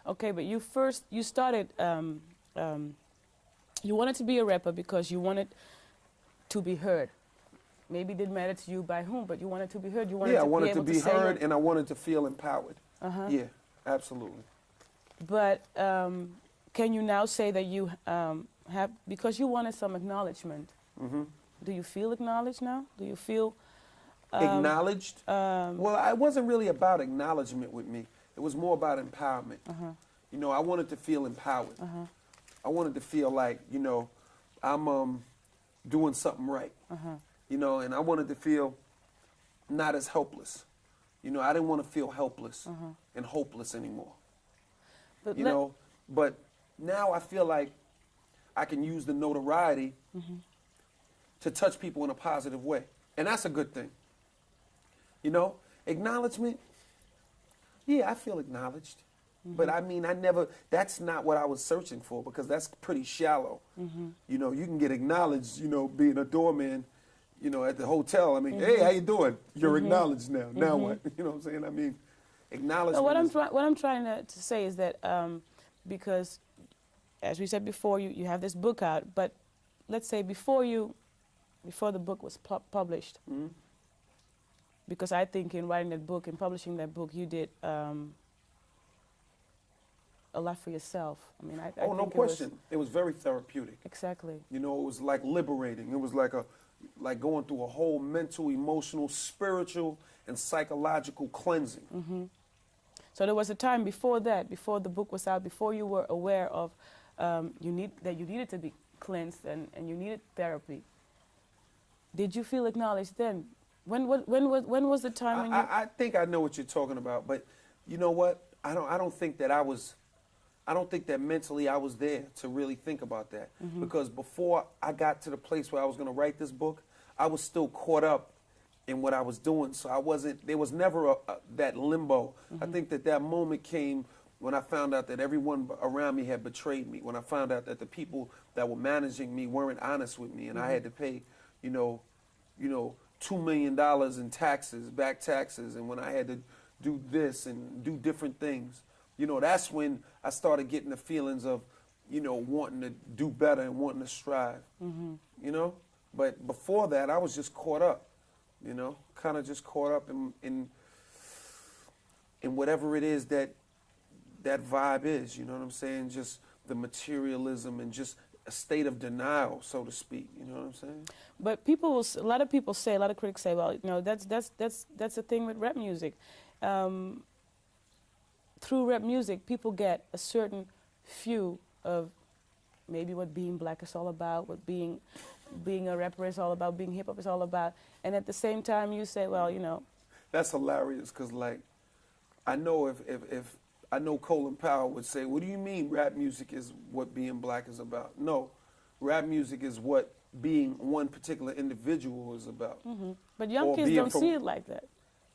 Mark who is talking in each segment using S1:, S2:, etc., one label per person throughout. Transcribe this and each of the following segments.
S1: Okay, but you started, you wanted to be a rapper because you wanted to be heard. Maybe it didn't matter to you by whom, but you wanted to be heard. You wanted
S2: Yeah, I
S1: to be
S2: wanted to
S1: able
S2: be
S1: say
S2: heard,
S1: it.
S2: and I wanted to feel empowered. Yeah, absolutely.
S1: But can you now say that you have, because you wanted some acknowledgement, do you feel acknowledged now? Do you feel
S2: Acknowledged? Well, it wasn't really about acknowledgement with me. It was more about empowerment. You know, I wanted to feel empowered. I wanted to feel like, you know, I'm doing something right. You know, and I wanted to feel not as helpless. You know, I didn't want to feel helpless and hopeless anymore.
S1: but
S2: You know, but now I feel like I can use the notoriety to touch people in a positive way. And that's a good thing. You know, acknowledgement, yeah, I feel acknowledged. But I mean, that's not what I was searching for, because that's pretty shallow. You know, you can get acknowledged, you know, being a doorman, you know, at the hotel. I mean, hey, how you doing? You're acknowledged now. Now what? You know what I'm saying? I mean, acknowledgement.
S1: No, what I'm trying to say is that because, as we said before, you have this book out, but let's say before the book was published, because I think in writing that book and publishing that book, you did a lot for yourself. I mean, I
S2: Oh, no
S1: think
S2: question. It was very therapeutic.
S1: Exactly.
S2: You know, it was like liberating. It was like going through a whole mental, emotional, spiritual, and psychological cleansing.
S1: So there was a time before that, before the book was out, before you were aware of that you needed to be cleansed and you needed therapy. Did you feel acknowledged then? When was the time when you?
S2: I think I know what you're talking about, but you know what? I don't think that mentally I was there to really think about that, because before I got to the place where I was going to write this book, I was still caught up in what I was doing. So there was never that limbo. I think that moment came when I found out that everyone around me had betrayed me, when I found out that the people that were managing me weren't honest with me, and I had to pay, you know, $2 million in taxes, back taxes, and when I had to do this and do different things. You know, that's when I started getting the feelings of, you know, wanting to do better and wanting to strive. You know? But before that, I was just caught up, you know, kind of just caught up in whatever it is that vibe is, you know what I'm saying? Just the materialism and just a state of denial, so to speak, you know what I'm saying?
S1: But a lot of people say, a lot of critics say, well, you know, that's the thing with rap music. Through rap music, people get a certain view of maybe what being black is all about, what being a rapper is all about, being hip-hop is all about. And at the same time, you say, well, you know.
S2: That's hilarious, because, like, I know if I know Colin Powell would say, what do you mean rap music is what being black is about? No, rap music is what being one particular individual is about.
S1: But young kids don't see it like that.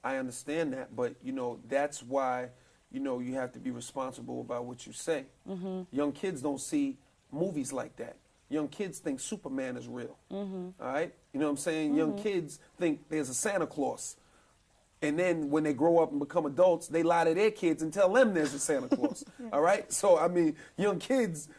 S2: I understand that, but, you know, that's why, you know, you have to be responsible about what you say. Young kids don't see movies like that. Young kids think Superman is real. All right? You know what I'm saying? Young kids think there's a Santa Claus. And then when they grow up and become adults, they lie to their kids and tell them there's a Santa Claus. All right? So, I mean, young kids,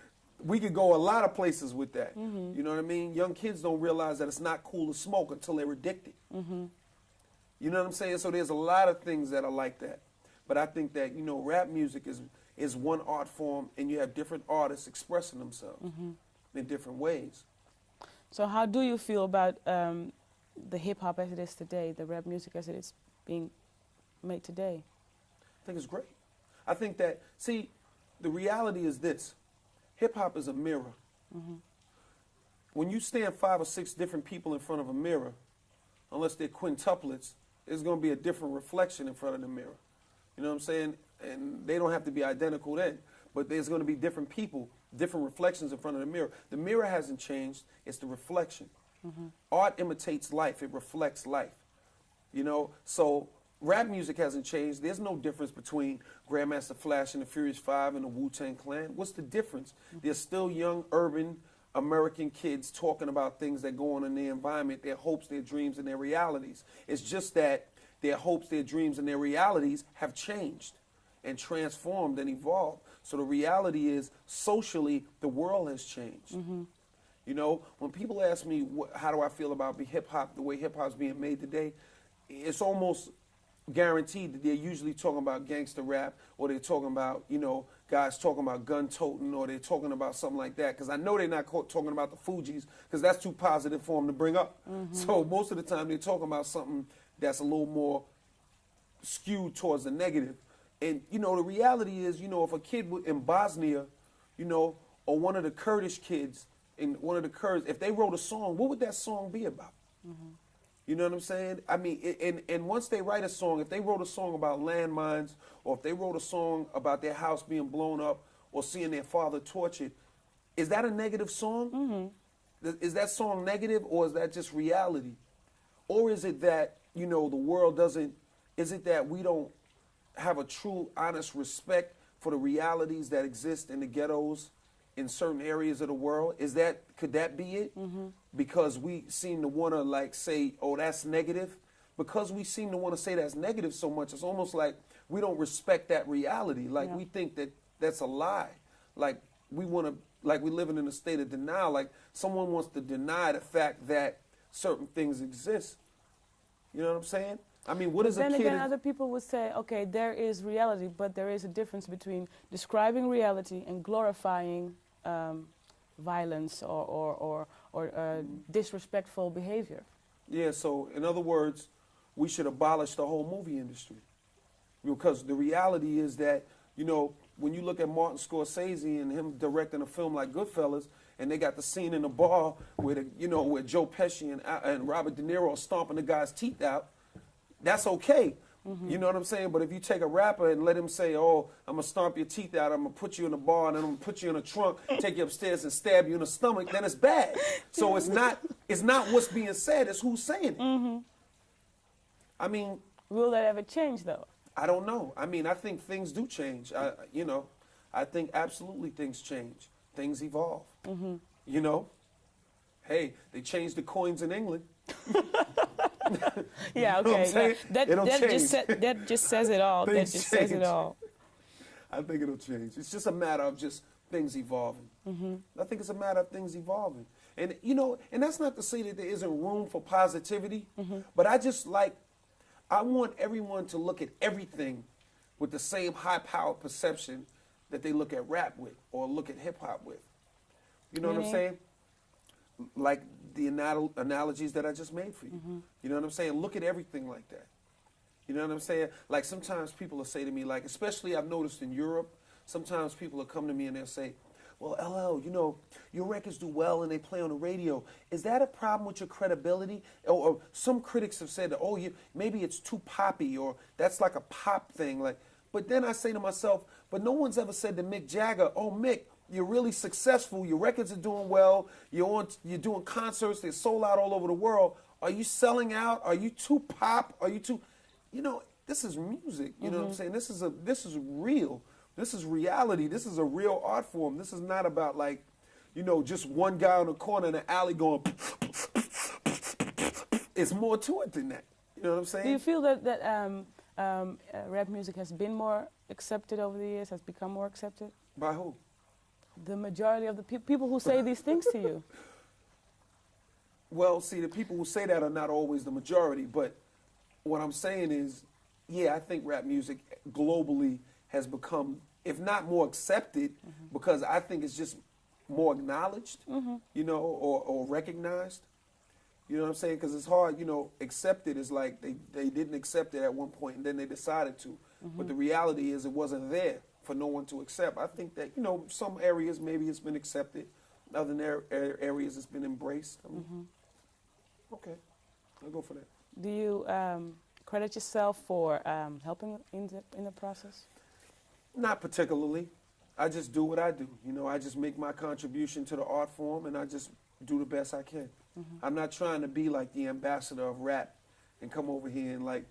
S2: we could go a lot of places with that. You know what I mean? Young kids don't realize that it's not cool to smoke until they're addicted. You know what I'm saying? So there's a lot of things that are like that. But I think that, you know, rap music is one art form, and you have different artists expressing themselves in different ways.
S1: So how do you feel about the hip-hop as it is today, the rap music as it is being made today?
S2: I think it's great. I think that, see, the reality is this. Hip-hop is a mirror. When you stand 5 or 6 different people in front of a mirror, unless they're quintuplets, there's going to be a different reflection in front of the mirror. You know what I'm saying? And they don't have to be identical then, but there's going to be different people, different reflections in front of the mirror. The mirror hasn't changed. It's the reflection. Art imitates life. It reflects life. You know, so rap music hasn't changed. There's no difference between Grandmaster Flash and the Furious Five and the Wu-Tang Clan. What's the difference? They're still young, urban American kids talking about things that go on in their environment, their hopes, their dreams, and their realities. It's just that their hopes, their dreams, and their realities have changed. and transformed and evolved. So the reality is, socially, the world has changed. You know, when people ask me, how do I feel about hip hop, the way hip hop's being made today, it's almost guaranteed that they're usually talking about gangster rap, or they're talking about, you know, guys talking about gun toting, or they're talking about something like that. Because I know they're not talking about the Fugees, because that's too positive for them to bring up. So most of the time they're talking about something that's a little more skewed towards the negative. And, you know, the reality is, you know, if a kid in Bosnia, you know, or one of the Kurdish kids, in one of the Kurds, if they wrote a song, what would that song be about? You know what I'm saying? I mean, and once they write a song, if they wrote a song about landmines, or if they wrote a song about their house being blown up, or seeing their father tortured, is that a negative song? Is that song negative, or is that just reality? Or is it that, you know, the world doesn't, is it that we don't have a true, honest respect for the realities that exist in the ghettos in certain areas of the world? Could that be it? Because we seem to want to, like, say, oh, that's negative. Because we seem to want to say that's negative so much, it's almost like we don't respect that reality. Like, we think that that's a lie. Like, we want to, like, we're living in a state of denial. Like, someone wants to deny the fact that certain things exist. You know what I'm saying? I mean, what is a kid?
S1: Then again, other people would say, okay, there is reality, but there is a difference between describing reality and glorifying violence or disrespectful behavior.
S2: Yeah, so in other words, we should abolish the whole movie industry. Because the reality is that, you know, when you look at Martin Scorsese and him directing a film like Goodfellas, and they got the scene in the bar where, you know, where Joe Pesci and Robert De Niro are stomping the guy's teeth out, that's okay. You know what I'm saying? But if you take a rapper and let him say, oh, I'm going to stomp your teeth out, I'm going to put you in the bar, and then I'm going to put you in a trunk, take you upstairs and stab you in the stomach, then it's bad. So it's not what's being said, it's who's saying it. I mean...
S1: Will that ever change, though?
S2: I don't know. I mean, I think things do change. You know, I think absolutely things change. Things evolve. You know? Hey, they changed the coins in England.
S1: Yeah,
S2: You know what I'm
S1: okay.
S2: saying? It'll change.
S1: That just says it all. That
S2: Things
S1: just says it
S2: change.
S1: all.
S2: I think it'll change. It's just a matter of just things evolving. I think it's a matter of things evolving. And, you know, and that's not to say that there isn't room for positivity, but I want everyone to look at everything with the same high-powered perception that they look at rap with or look at hip-hop with. You know what I'm saying? Like the analogies that I just made for you. You know what I'm saying? Look at everything like that. You know what I'm saying? Like sometimes people will say to me, like, especially I've noticed in Europe, sometimes people will come to me and they'll say, well, LL, you know, your records do well and they play on the radio. Is that a problem with your credibility? Or some critics have said, oh, maybe it's too poppy, or that's like a pop thing. Like, but then I say to myself, but no one's ever said to Mick Jagger, oh, Mick, you're really successful. Your records are doing well. You're doing concerts. They're sold out all over the world. Are you selling out? Are you too pop? Are you too, you know, this is music. You know what I'm saying? This is real. This is reality. This is a real art form. This is not about, like, you know, just one guy on the corner in the alley going, it's more to it than that. You know what I'm saying?
S1: Do you feel that rap music has been more accepted over the years, has become more accepted?
S2: By who?
S1: The majority of the people who say these things to you.
S2: Well, see, the people who say that are not always the majority, but what I'm saying is, yeah, I think rap music globally has become, if not more accepted, because I think it's just more acknowledged, you know, or recognized. You know what I'm saying? Because it's hard, you know, accepted is like they didn't accept it at one point and then they decided to. But the reality is it wasn't there for no one to accept. I think that, you know, some areas maybe it's been accepted, other areas it's been embraced. I mean, okay, I'll go for that.
S1: Do you credit yourself for helping in the process?
S2: Not particularly. I just do what I do. You know, I just make my contribution to the art form and I just do the best I can. I'm not trying to be like the ambassador of rap and come over here and like...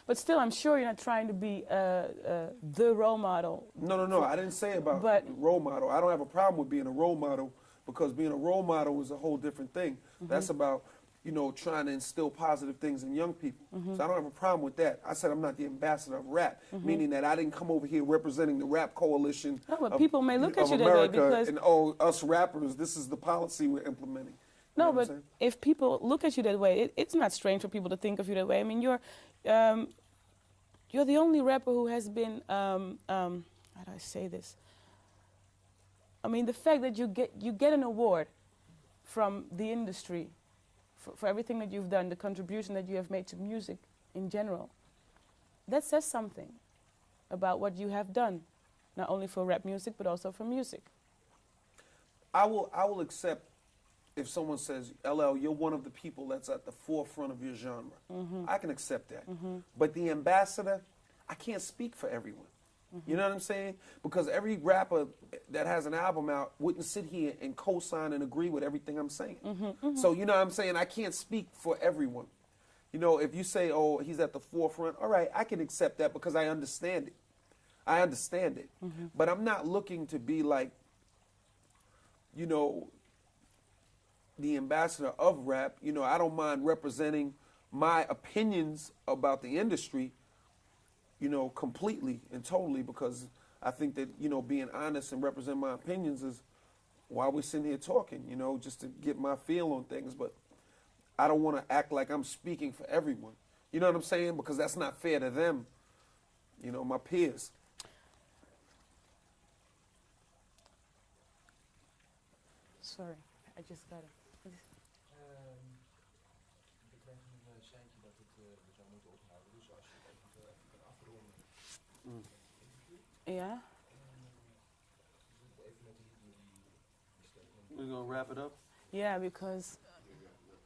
S1: But still, I'm sure you're not trying to be the role model.
S2: No. I didn't say about role model. I don't have a problem with being a role model because being a role model is a whole different thing. That's about you know, trying to instill positive things in young people. So I don't have a problem with that. I said I'm not the ambassador of rap, meaning that I didn't come over here representing the rap coalition.
S1: No, but
S2: of,
S1: people may look at
S2: of
S1: you that way
S2: America
S1: because-
S2: and oh, us rappers, this is the policy we're implementing. You know
S1: No,
S2: what I'm
S1: but
S2: saying?
S1: if people look at you that way, it's not strange for people to think of you that way. I mean, you're the only rapper who has been, how do I say this? I mean, the fact that you get an award from the industry for everything that you've done, the contribution that you have made to music in general, that says something about what you have done, not only for rap music, but also for music.
S2: I will accept if someone says, LL, you're one of the people that's at the forefront of your genre. I can accept that. But the ambassador, I can't speak for everyone. You know what I'm saying? Because every rapper that has an album out wouldn't sit here and co-sign and agree with everything I'm saying. So, you know what I'm saying? I can't speak for everyone. You know, if you say, oh, he's at the forefront, all right, I can accept that because I understand it. I understand it. But I'm not looking to be like, you know, the ambassador of rap. You know, I don't mind representing my opinions about the industry, you know, completely and totally, because I think that, you know, being honest and represent my opinions is why we're sitting here talking, you know, just to get my feel on things. But I don't want to act like I'm speaking for everyone. You know what I'm saying? Because that's not fair to them, you know, my peers.
S1: Sorry, I just got it.
S3: Ik kreeg een seintje dat we zou moeten ophouden, dus als je het even kan afronden.
S1: Ja?
S3: Even met die statement.
S2: We're going to wrap it up?
S1: Yeah, because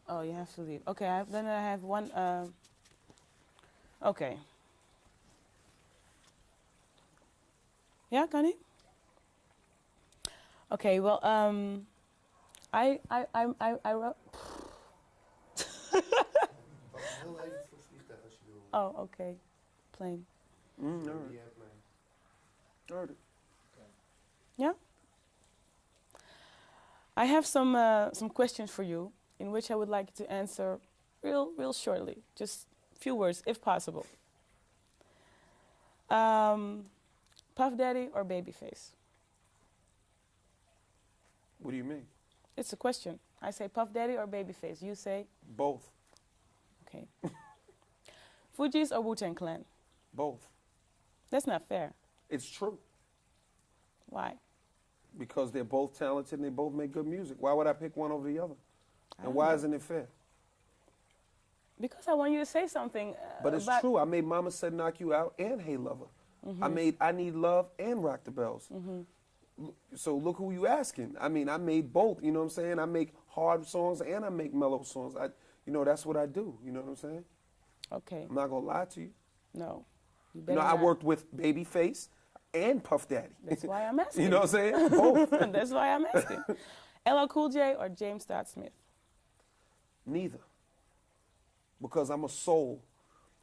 S1: oh, you have to leave. Okay, then I have one. Okay. Yeah, kan ie? Okay, well, I wrote.
S3: Heel even voor het vliegtuig als je wil.
S1: Oh, okay, plane.
S2: All right.
S3: Die airplane.
S2: All right.
S1: Yeah. I have some questions for you, in which I would like you to answer real shortly, just a few words, if possible. Puff Daddy or Babyface?
S2: What do you mean?
S1: It's a question. I say Puff Daddy or Babyface. You say
S2: Both.
S1: okay. Fugees or Wu-Tang Clan?
S2: Both.
S1: That's not fair.
S2: It's true.
S1: Why?
S2: Because they're both talented and they both make good music. Why would I pick one over the other?
S1: I
S2: And
S1: don't
S2: why
S1: know.
S2: isn't it fair?
S1: Because I want you to say something.
S2: But it's
S1: about
S2: true. I made Mama Said Knock You Out and Hey Lover. I made I Need Love and Rock the Bells. So look who you asking. I mean, I made both. You know what I'm saying? I make hard songs and I make mellow songs. You know, that's what I do. You know what I'm saying?
S1: Okay.
S2: I'm not gonna lie to you.
S1: No. You
S2: You
S1: better
S2: know, I
S1: not.
S2: worked with Babyface and Puff Daddy.
S1: That's why I'm asking.
S2: You know what I'm saying? Both.
S1: That's why I'm asking. LL Cool J or James Stott Smith?
S2: Neither. Because I'm a soul,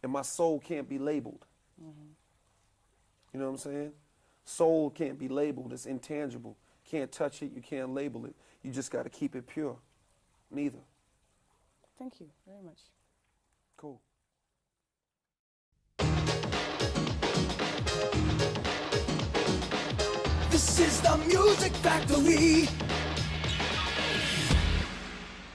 S2: and my soul can't be labeled. You know what I'm saying? Soul can't be labeled. It's intangible. Can't touch it. You can't label it. You just got to keep it pure. Neither.
S1: Thank you very much.
S2: Cool.
S4: This is the Music Factory.